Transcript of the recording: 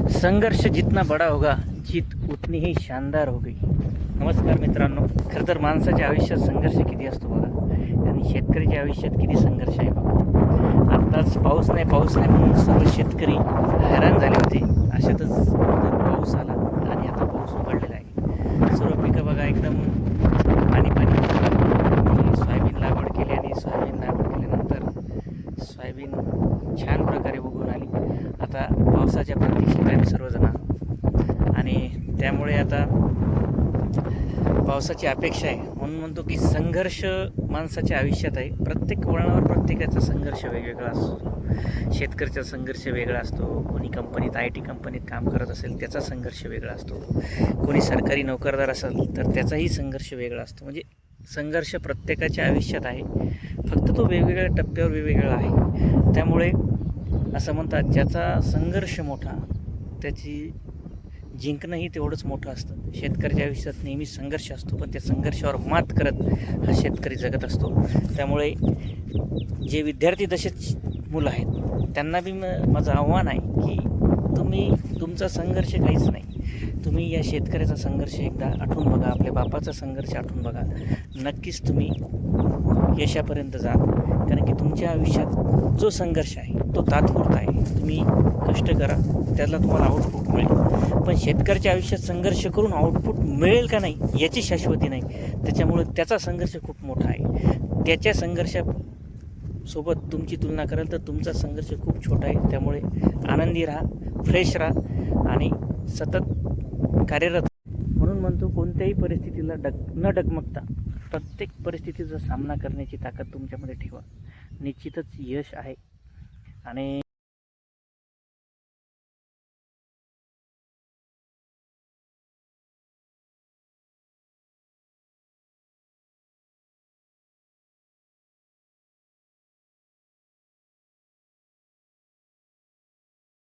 संघर्ष जितना बड़ा होगा जीत उतनी ही शानदार होगी। नमस्कार मित्रांनो, खरं तर माणसाच्या आयुष्यात संघर्ष किती असतो बघा, आणि शेतकऱ्याच्या आयुष्यात किती संघर्ष आहे बघा। आताच पाऊस नाही म्हणून सर्व शेतकरी हैराण झाले होते। अशातच पाऊस आला आणि आता पाऊस उघडलेला आहे। सर्व पिकं बघा एकदम पाणी सोयाबीन लागवड केली आणि सोयाबीन लागवड केल्यानंतर सोयाबीन छान प्रकारे उगवून आली। आता पावसाच्या प्रतीक्षेत आहे सर्वजण, आणि त्यामुळे आता पावसाची अपेक्षा आहे। म्हणून म्हणतो की संघर्ष माणसाच्या आयुष्यात आहे। प्रत्येक वळणावर प्रत्येकाचा संघर्ष वेगवेगळा असतो। शेतकऱ्याचा संघर्ष वेगळा असतो, कोणी कंपनीत IT कंपनीत काम करत असेल त्याचा संघर्ष वेगळा असतो, कोणी सरकारी नोकरदार असेल तर त्याचाही संघर्ष वेगळा असतो। म्हणजे संघर्ष प्रत्येकाच्या आयुष्यात आहे, फक्त तो वेगवेगळ्या टप्प्यावर वेगवेगळा आहे। त्यामुळे असं म्हणतात, ज्याचा संघर्ष मोठा त्याची जिंकणंही तेवढंच मोठं असतं। शेतकऱ्याच्या आयुष्यात नेहमी संघर्ष असतो, पण त्या संघर्षावर मात करत हा शेतकरी जगत असतो। त्यामुळे जे विद्यार्थी दशेत मुलं आहेत त्यांना बी माझं आव्हान आहे की तुमचा संघर्ष काहीच नाही। तुम्ही या शेतकऱ्याचा संघर्ष एकदा आठवून बघा, आपल्या बापाचा संघर्ष आठवून बघा, नक्कीच तुम्ही यशापर्यंत जा। कारण की तुमच्या आयुष्यात जो संघर्ष आहे तो तात्पुरता आहे। तुम्ही कष्ट करा, त्याला तुम्हाला आउटपुट मिळेल। पण शेतकऱ्याच्या आयुष्यात संघर्ष करून आउटपुट मिळेल का नाही याची शाश्वती नाही। त्याच्यामुळे त्याचा संघर्ष खूप मोठा आहे। त्याच्या संघर्षासोबत तुमची तुलना कराल तर तुमचा संघर्ष खूप छोटा आहे। त्यामुळे आनंदी राहा, फ्रेश राहा आणि सतत कार्यरत। म्हणून म्हणतो, कोणत्याही परिस्थितीला न डगमगता प्रत्येक परिस्थितीचा सामना करण्याची ताकद तुमच्यामध्ये ठेवा, निश्चितच यश आहे। आणि